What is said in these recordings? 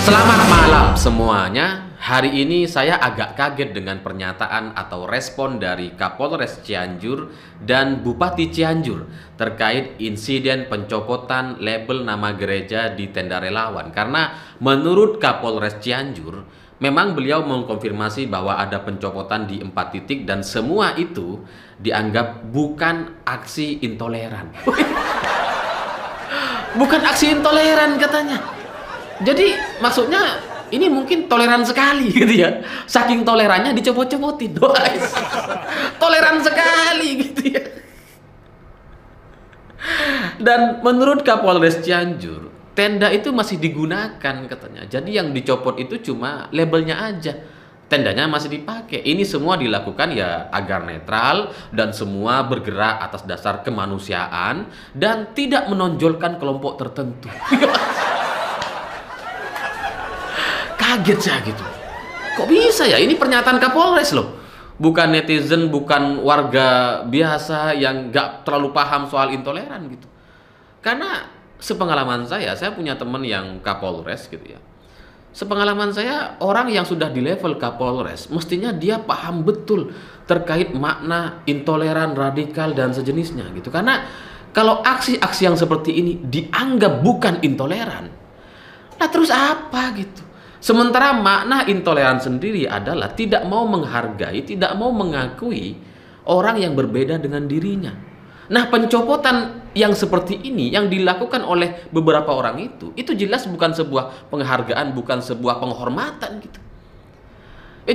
Selamat malam semuanya. Hari ini saya agak kaget dengan pernyataan atau respon dari Kapolres Cianjur dan Bupati Cianjur terkait insiden pencopotan label nama gereja di tenda relawan. Karena menurut Kapolres Cianjur, memang beliau mengkonfirmasi bahwa ada pencopotan di 4 titik dan semua itu dianggap bukan aksi intoleran. Bukan aksi intoleran katanya. Jadi maksudnya ini mungkin toleran sekali gitu ya. Saking tolerannya dicopot-copotin. Toleran sekali gitu ya. Dan menurut Kapolres Cianjur, tenda itu masih digunakan katanya. Jadi yang dicopot itu cuma labelnya aja. Tendanya masih dipakai. Ini semua dilakukan ya agar netral dan semua bergerak atas dasar kemanusiaan dan tidak menonjolkan kelompok tertentu. Kaget saya gitu. Kok bisa ya? Ini pernyataan Kapolres loh. Bukan netizen, bukan warga biasa yang gak terlalu paham soal intoleran gitu. Karena sepengalaman saya punya teman yang Kapolres gitu ya. Sepengalaman saya, orang yang sudah di level Kapolres, mestinya dia paham betul terkait makna intoleran, radikal, dan sejenisnya gitu. Karena kalau aksi-aksi yang seperti ini dianggap bukan intoleran, nah terus apa gitu? Sementara makna intoleran sendiri adalah tidak mau menghargai, tidak mau mengakui orang yang berbeda dengan dirinya. Nah, pencopotan yang seperti ini yang dilakukan oleh beberapa orang itu jelas bukan sebuah penghargaan, bukan sebuah penghormatan gitu.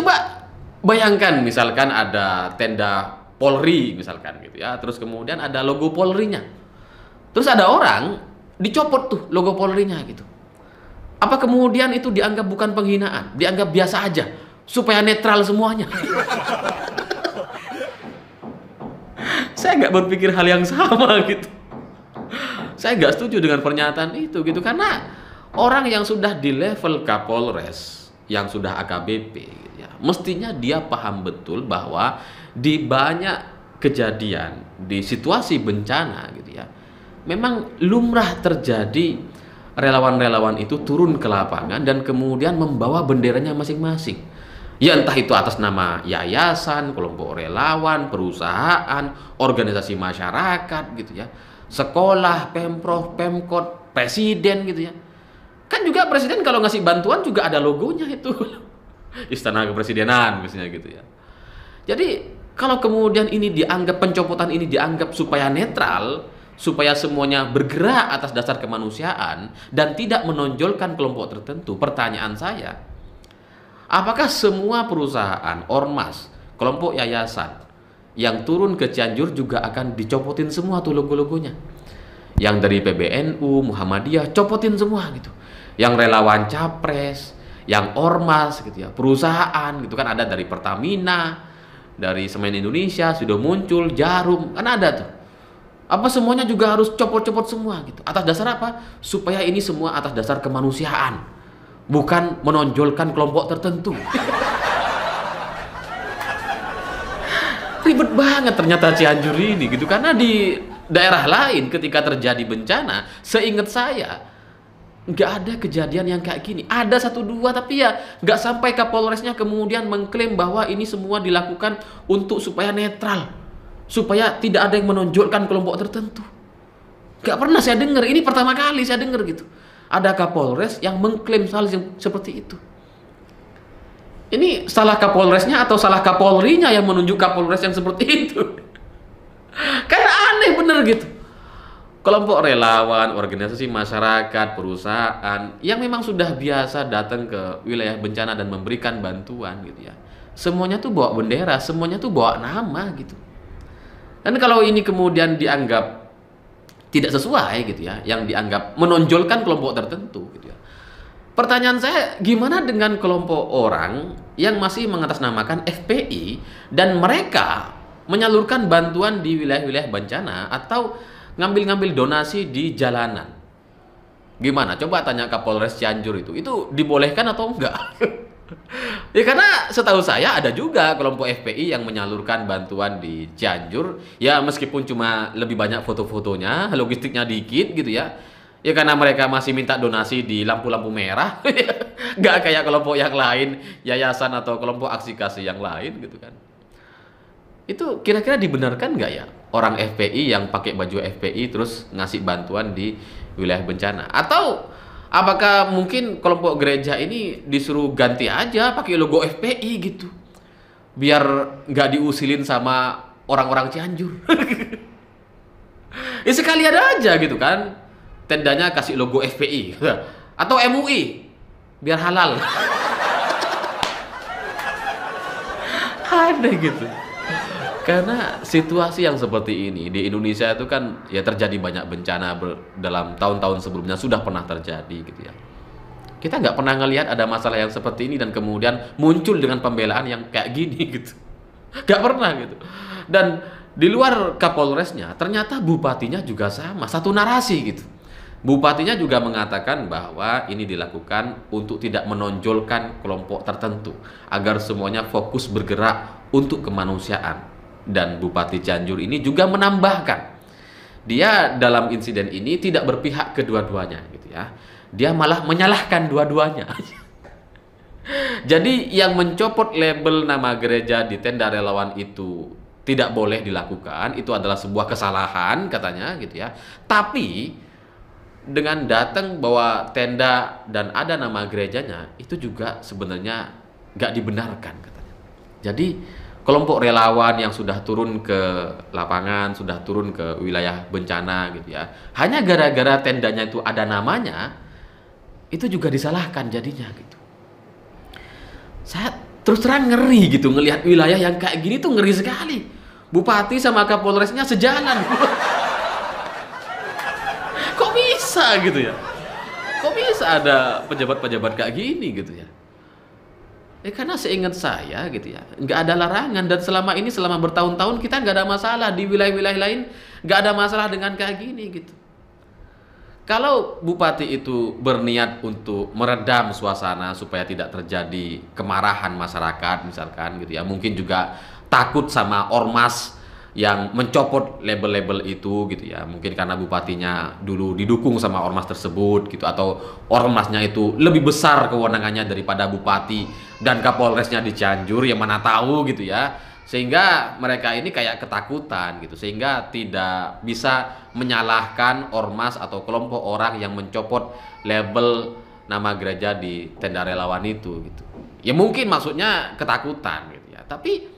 Coba bayangkan misalkan ada tenda Polri misalkan gitu ya, terus kemudian ada logo Polrinya. Terus ada orang dicopot tuh logo Polrinya gitu. Apa kemudian itu dianggap bukan penghinaan, dianggap biasa aja, supaya netral semuanya? Saya nggak berpikir hal yang sama gitu. Saya nggak setuju dengan pernyataan itu gitu, karena orang yang sudah di level Kapolres, yang sudah AKBP, gitu ya, mestinya dia paham betul bahwa di banyak kejadian, di situasi bencana gitu ya, memang lumrah terjadi relawan-relawan itu turun ke lapangan dan kemudian membawa benderanya masing-masing. Ya entah itu atas nama yayasan, kelompok relawan, perusahaan, organisasi masyarakat gitu ya, sekolah, pemprov, pemkot, presiden gitu ya. Kan juga presiden kalau ngasih bantuan juga ada logonya itu. Istana Kepresidenan misalnya gitu ya. Jadi kalau kemudian ini dianggap, pencopotan ini dianggap supaya netral, supaya semuanya bergerak atas dasar kemanusiaan dan tidak menonjolkan kelompok tertentu. Pertanyaan saya, apakah semua perusahaan, ormas, kelompok yayasan yang turun ke Cianjur juga akan dicopotin semua tuh logo-logonya? Yang dari PBNU, Muhammadiyah, copotin semua gitu. Yang relawan capres, yang ormas gitu ya, perusahaan gitu kan, ada dari Pertamina, dari Semen Indonesia sudah muncul, Jarum, kan ada tuh. Apa semuanya juga harus copot-copot semua gitu? Atas dasar apa? Supaya ini semua atas dasar kemanusiaan, bukan menonjolkan kelompok tertentu. Ribet banget ternyata Cianjur ini gitu. Karena di daerah lain ketika terjadi bencana, seingat saya nggak ada kejadian yang kayak gini. Ada 1-2 tapi ya nggak sampai Kapolresnya kemudian mengklaim bahwa ini semua dilakukan untuk supaya netral, supaya tidak ada yang menonjolkan kelompok tertentu. Gak pernah saya dengar, ini pertama kali saya dengar gitu. Ada Kapolres yang mengklaim hal yang seperti itu. Ini salah Kapolresnya atau salah Kapolrinya yang menunjuk Kapolres yang seperti itu? Karena aneh bener gitu. Kelompok relawan, organisasi masyarakat, perusahaan yang memang sudah biasa datang ke wilayah bencana dan memberikan bantuan gitu ya, semuanya tuh bawa bendera, semuanya tuh bawa nama gitu. Dan kalau ini kemudian dianggap tidak sesuai gitu ya, yang dianggap menonjolkan kelompok tertentu gitu ya. Pertanyaan saya, gimana dengan kelompok orang yang masih mengatasnamakan FPI dan mereka menyalurkan bantuan di wilayah-wilayah bencana atau ngambil-ngambil donasi di jalanan? Gimana? Coba tanya Kapolres Cianjur itu dibolehkan atau enggak? Ya karena setahu saya ada juga kelompok FPI yang menyalurkan bantuan di Cianjur. Ya meskipun cuma lebih banyak foto-fotonya, logistiknya dikit gitu ya. Ya karena mereka masih minta donasi di lampu-lampu merah, nggak kayak kelompok yang lain, yayasan atau kelompok aksi kasih yang lain gitu kan. Itu kira-kira dibenarkan nggak ya orang FPI yang pakai baju FPI terus ngasih bantuan di wilayah bencana? Atau apakah mungkin kelompok gereja ini disuruh ganti aja pakai logo FPI gitu, biar nggak diusilin sama orang-orang Cianjur? Ya sekalian aja gitu kan. Tendanya kasih logo FPI atau MUI biar halal. Aneh gitu. Karena situasi yang seperti ini di Indonesia itu kan ya terjadi banyak bencana dalam tahun-tahun sebelumnya sudah pernah terjadi gitu ya. Kita nggak pernah ngelihat ada masalah yang seperti ini dan kemudian muncul dengan pembelaan yang kayak gini gitu. Nggak pernah gitu. Dan di luar Kapolresnya ternyata bupatinya juga sama, satu narasi gitu. Bupatinya juga mengatakan bahwa ini dilakukan untuk tidak menonjolkan kelompok tertentu, agar semuanya fokus bergerak untuk kemanusiaan. Dan Bupati Cianjur ini juga menambahkan, dia dalam insiden ini tidak berpihak kedua-duanya gitu ya. Dia malah menyalahkan dua-duanya. Jadi yang mencopot label nama gereja di tenda relawan itu tidak boleh dilakukan, itu adalah sebuah kesalahan katanya gitu ya. Tapi dengan datang bawa tenda dan ada nama gerejanya, itu juga sebenarnya nggak dibenarkan katanya. Jadi kelompok relawan yang sudah turun ke lapangan, sudah turun ke wilayah bencana gitu ya, hanya gara-gara tendanya itu ada namanya, itu juga disalahkan jadinya gitu. Saya terus terang ngeri gitu ngelihat wilayah yang kayak gini tuh, ngeri sekali. Bupati sama Kapolresnya sejalan. Kok bisa gitu ya? Kok bisa ada pejabat-pejabat kayak gini gitu ya? Karena seingat saya gitu ya, nggak ada larangan, dan selama ini selama bertahun-tahun kita nggak ada masalah di wilayah-wilayah lain, nggak ada masalah dengan kayak gini gitu. Kalau bupati itu berniat untuk meredam suasana supaya tidak terjadi kemarahan masyarakat misalkan gitu ya, mungkin juga takut sama ormas yang mencopot label-label itu gitu ya, mungkin karena bupatinya dulu didukung sama ormas tersebut gitu, atau ormasnya itu lebih besar kewenangannya daripada bupati dan Kapolresnya di Cianjur, yang mana tahu gitu ya, sehingga mereka ini kayak ketakutan gitu, sehingga tidak bisa menyalahkan ormas atau kelompok orang yang mencopot label nama gereja di tenda relawan itu gitu. Ya mungkin maksudnya ketakutan gitu ya, tapi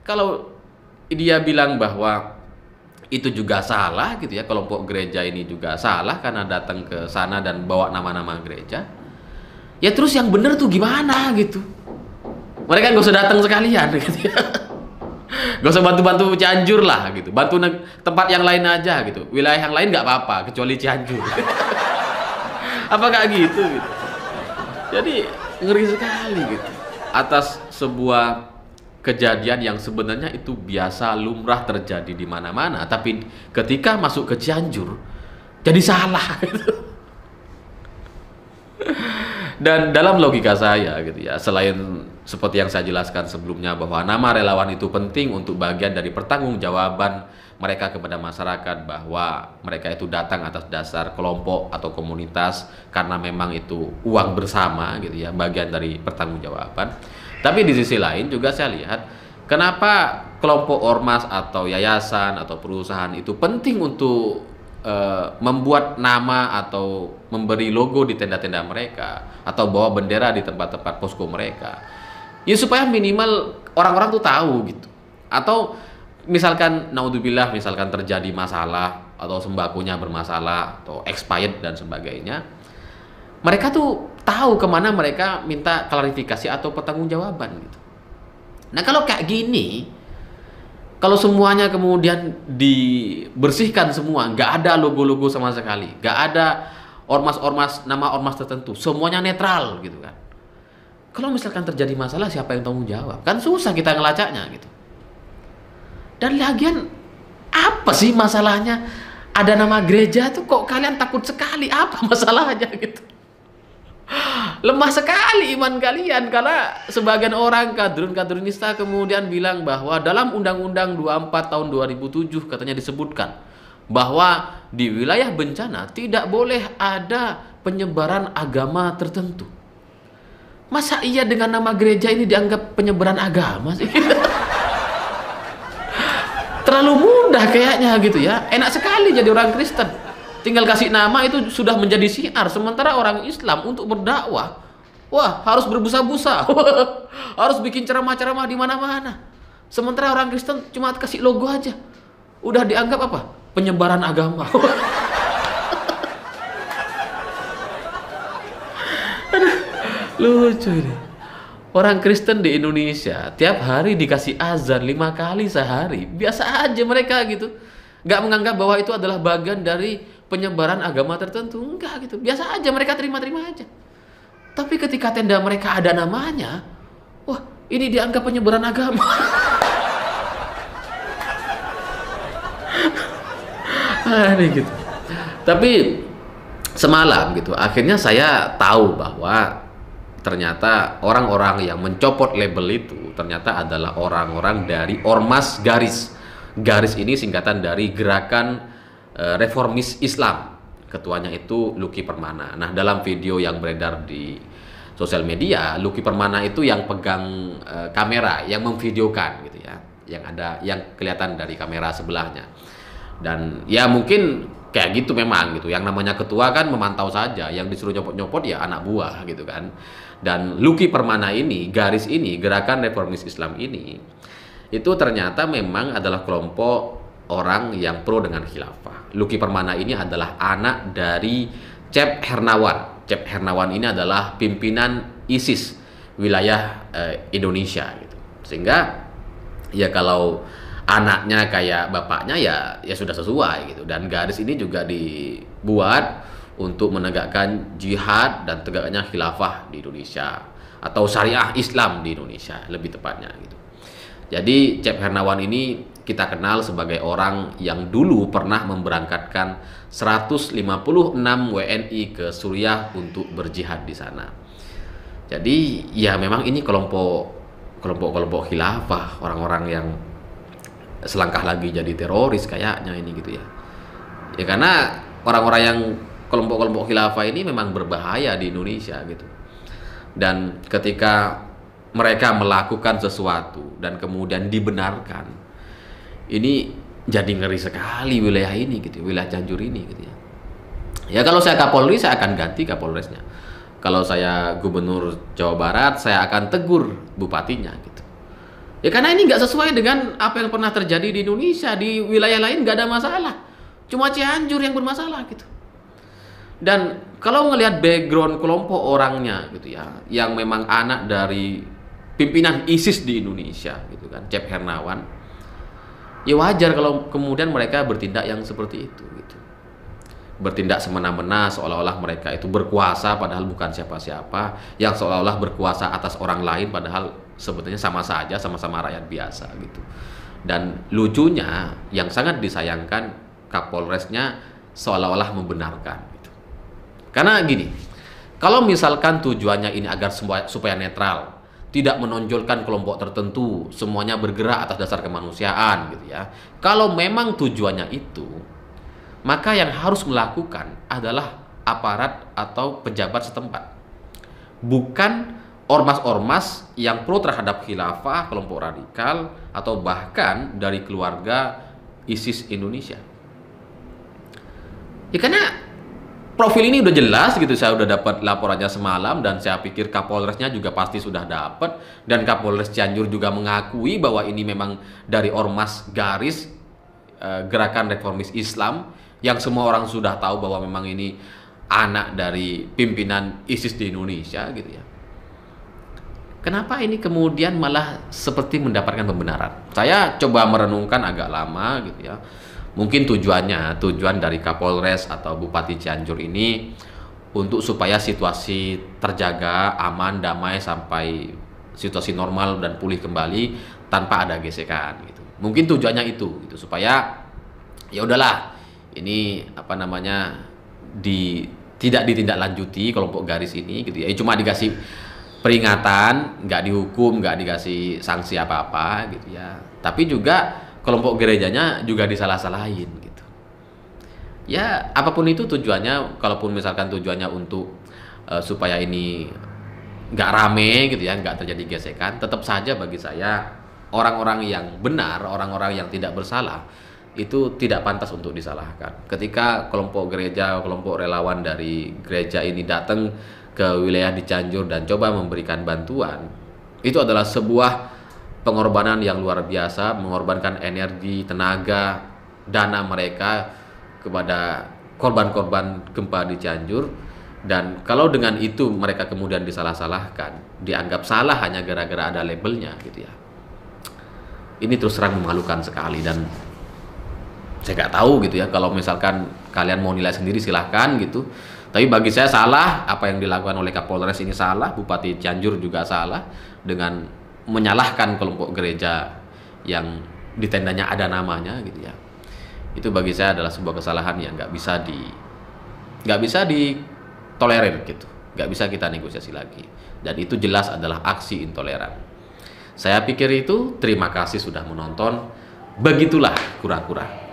kalau dia bilang bahwa itu juga salah gitu ya, kelompok gereja ini juga salah karena datang ke sana dan bawa nama-nama gereja, ya terus yang bener tuh gimana gitu? Mereka nggak usah datang sekalian gitu ya. Gak usah bantu-bantu Cianjur lah gitu, bantu tempat yang lain aja gitu, wilayah yang lain nggak apa-apa kecuali Cianjur. Apakah gitu gitu? Jadi ngeri sekali gitu atas sebuah kejadian yang sebenarnya itu biasa lumrah terjadi di mana-mana, tapi ketika masuk ke Cianjur jadi salah gitu. Dan dalam logika saya gitu ya, selain seperti yang saya jelaskan sebelumnya bahwa nama relawan itu penting untuk bagian dari pertanggungjawaban mereka kepada masyarakat, bahwa mereka itu datang atas dasar kelompok atau komunitas karena memang itu uang bersama gitu ya, bagian dari pertanggungjawaban. Tapi di sisi lain juga saya lihat kenapa kelompok ormas atau yayasan atau perusahaan itu penting untuk membuat nama atau memberi logo di tenda-tenda mereka atau bawa bendera di tempat-tempat posko mereka. Ya supaya minimal orang-orang tuh tahu gitu. Atau misalkan naudzubillah, misalkan terjadi masalah atau sembakonya bermasalah atau expired dan sebagainya, mereka tuh tahu kemana mereka minta klarifikasi atau pertanggungjawaban gitu. Nah kalau kayak gini, kalau semuanya kemudian dibersihkan semua, nggak ada logo-logo sama sekali, nggak ada ormas-ormas, nama ormas tertentu, semuanya netral gitu kan. Kalau misalkan terjadi masalah, siapa yang tanggung jawab? Kan susah kita ngelacaknya gitu. Dan lagian apa sih masalahnya? Ada nama gereja tuh kok kalian takut sekali? Apa masalahnya gitu? Lemah sekali iman kalian, karena sebagian orang kadrun-kadrunista kemudian bilang bahwa dalam Undang-Undang 24 tahun 2007 katanya disebutkan bahwa di wilayah bencana tidak boleh ada penyebaran agama tertentu. Masa iya dengan nama gereja ini dianggap penyebaran agama sih? Terlalu mudah kayaknya gitu ya. Enak sekali jadi orang Kristen. Tinggal kasih nama itu sudah menjadi syiar. Sementara orang Islam untuk berdakwah, wah harus berbusa-busa. Harus bikin ceramah-ceramah di mana-mana. Sementara orang Kristen cuma kasih logo aja. Udah dianggap apa? Penyebaran agama. Lucu ini. Orang Kristen di Indonesia tiap hari dikasih azan 5 kali sehari. Biasa aja mereka gitu. Gak menganggap bahwa itu adalah bagian dari penyebaran agama tertentu. Enggak gitu. Biasa aja mereka terima-terima aja. Tapi ketika tenda mereka ada namanya, wah ini dianggap penyebaran agama. Aneh gitu. Tapi semalam gitu, akhirnya saya tahu bahwa ternyata orang-orang yang mencopot label itu ternyata adalah orang-orang dari Ormas Garis. Garis ini singkatan dari Gerakan Reformis Islam. Ketuanya itu Lucky Permana. Nah, dalam video yang beredar di sosial media, Lucky Permana itu yang pegang kamera, yang memvideokan gitu ya. Yang kelihatan dari kamera sebelahnya. Dan ya mungkin kayak gitu memang gitu. Yang namanya ketua kan memantau saja, yang disuruh nyopot-nyopot ya anak buah gitu kan. Dan Lucky Permana ini, Garis ini, Gerakan Reformis Islam ini, itu ternyata memang adalah kelompok orang yang pro dengan khilafah. Lucky Permana ini adalah anak dari Cep Hernawan. Cep Hernawan ini adalah pimpinan ISIS wilayah Indonesia gitu. Sehingga ya kalau anaknya kayak bapaknya ya sudah sesuai gitu. Dan Garis ini juga dibuat untuk menegakkan jihad dan tegaknya khilafah di Indonesia atau syariah Islam di Indonesia lebih tepatnya gitu. Jadi Cep Hernawan ini kita kenal sebagai orang yang dulu pernah memberangkatkan 156 WNI ke Suriah untuk berjihad di sana. Jadi ya memang ini kelompok khilafah, orang-orang yang selangkah lagi jadi teroris kayaknya ini gitu ya. Ya karena orang-orang yang kelompok-kelompok khilafah ini memang berbahaya di Indonesia gitu. Dan ketika mereka melakukan sesuatu dan kemudian dibenarkan, ini jadi ngeri sekali wilayah ini gitu, wilayah Cianjur ini gitu ya. Ya kalau saya Kapolri saya akan ganti Kapolresnya. Kalau saya Gubernur Jawa Barat saya akan tegur bupatinya gitu. Ya karena ini nggak sesuai dengan apa yang pernah terjadi di Indonesia. Di wilayah lain nggak ada masalah, cuma Cianjur yang bermasalah gitu. Dan kalau ngelihat background kelompok orangnya gitu ya, yang memang anak dari pimpinan ISIS di Indonesia gitu kan, Cep Hernawan, ya wajar kalau kemudian mereka bertindak yang seperti itu gitu. Bertindak semena-mena seolah-olah mereka itu berkuasa padahal bukan siapa-siapa, yang seolah-olah berkuasa atas orang lain padahal sebetulnya sama saja, sama-sama rakyat biasa gitu. Dan lucunya yang sangat disayangkan, Kapolresnya seolah-olah membenarkan. Karena gini, kalau misalkan tujuannya ini agar supaya netral, tidak menonjolkan kelompok tertentu, semuanya bergerak atas dasar kemanusiaan gitu ya. Kalau memang tujuannya itu, maka yang harus melakukan adalah aparat atau pejabat setempat. Bukan ormas-ormas yang pro terhadap khilafah, kelompok radikal, atau bahkan dari keluarga ISIS Indonesia. Ya karena profil ini udah jelas gitu, saya udah dapat laporannya semalam dan saya pikir Kapolresnya juga pasti sudah dapat, dan Kapolres Cianjur juga mengakui bahwa ini memang dari Ormas Garis, Gerakan Reformis Islam, yang semua orang sudah tahu bahwa memang ini anak dari pimpinan ISIS di Indonesia gitu ya. Kenapa ini kemudian malah seperti mendapatkan pembenaran? Saya coba merenungkan agak lama gitu ya. Mungkin tujuan dari Kapolres atau Bupati Cianjur ini untuk supaya situasi terjaga, aman, damai sampai situasi normal dan pulih kembali tanpa ada gesekan gitu. Mungkin tujuannya itu gitu, supaya ya udahlah, ini apa namanya tidak ditindaklanjuti kelompok Garis ini gitu ya. Cuma dikasih peringatan, nggak dihukum, nggak dikasih sanksi apa-apa gitu ya. Tapi juga kelompok gerejanya juga disalah-salahin gitu. Ya, apapun itu tujuannya, kalaupun misalkan tujuannya untuk supaya ini nggak rame gitu ya, nggak terjadi gesekan, tetap saja bagi saya orang-orang yang benar, orang-orang yang tidak bersalah itu tidak pantas untuk disalahkan. Ketika kelompok gereja, kelompok relawan dari gereja ini datang ke wilayah di Cianjur dan coba memberikan bantuan, itu adalah sebuah pengorbanan yang luar biasa, mengorbankan energi, tenaga, dana mereka kepada korban-korban gempa di Cianjur. Dan kalau dengan itu mereka kemudian disalah-salahkan, dianggap salah hanya gara-gara ada labelnya gitu ya, ini terus terang memalukan sekali. Dan saya nggak tahu gitu ya, kalau misalkan kalian mau nilai sendiri silahkan gitu, tapi bagi saya salah, apa yang dilakukan oleh Kapolres ini salah, Bupati Cianjur juga salah dengan menyalahkan kelompok gereja yang di tendanya ada namanya gitu ya. Itu bagi saya adalah sebuah kesalahan yang nggak bisa ditolerir gitu, nggak bisa kita negosiasi lagi, dan itu jelas adalah aksi intoleran. Saya pikir itu. Terima kasih sudah menonton. Begitulah kura-kura.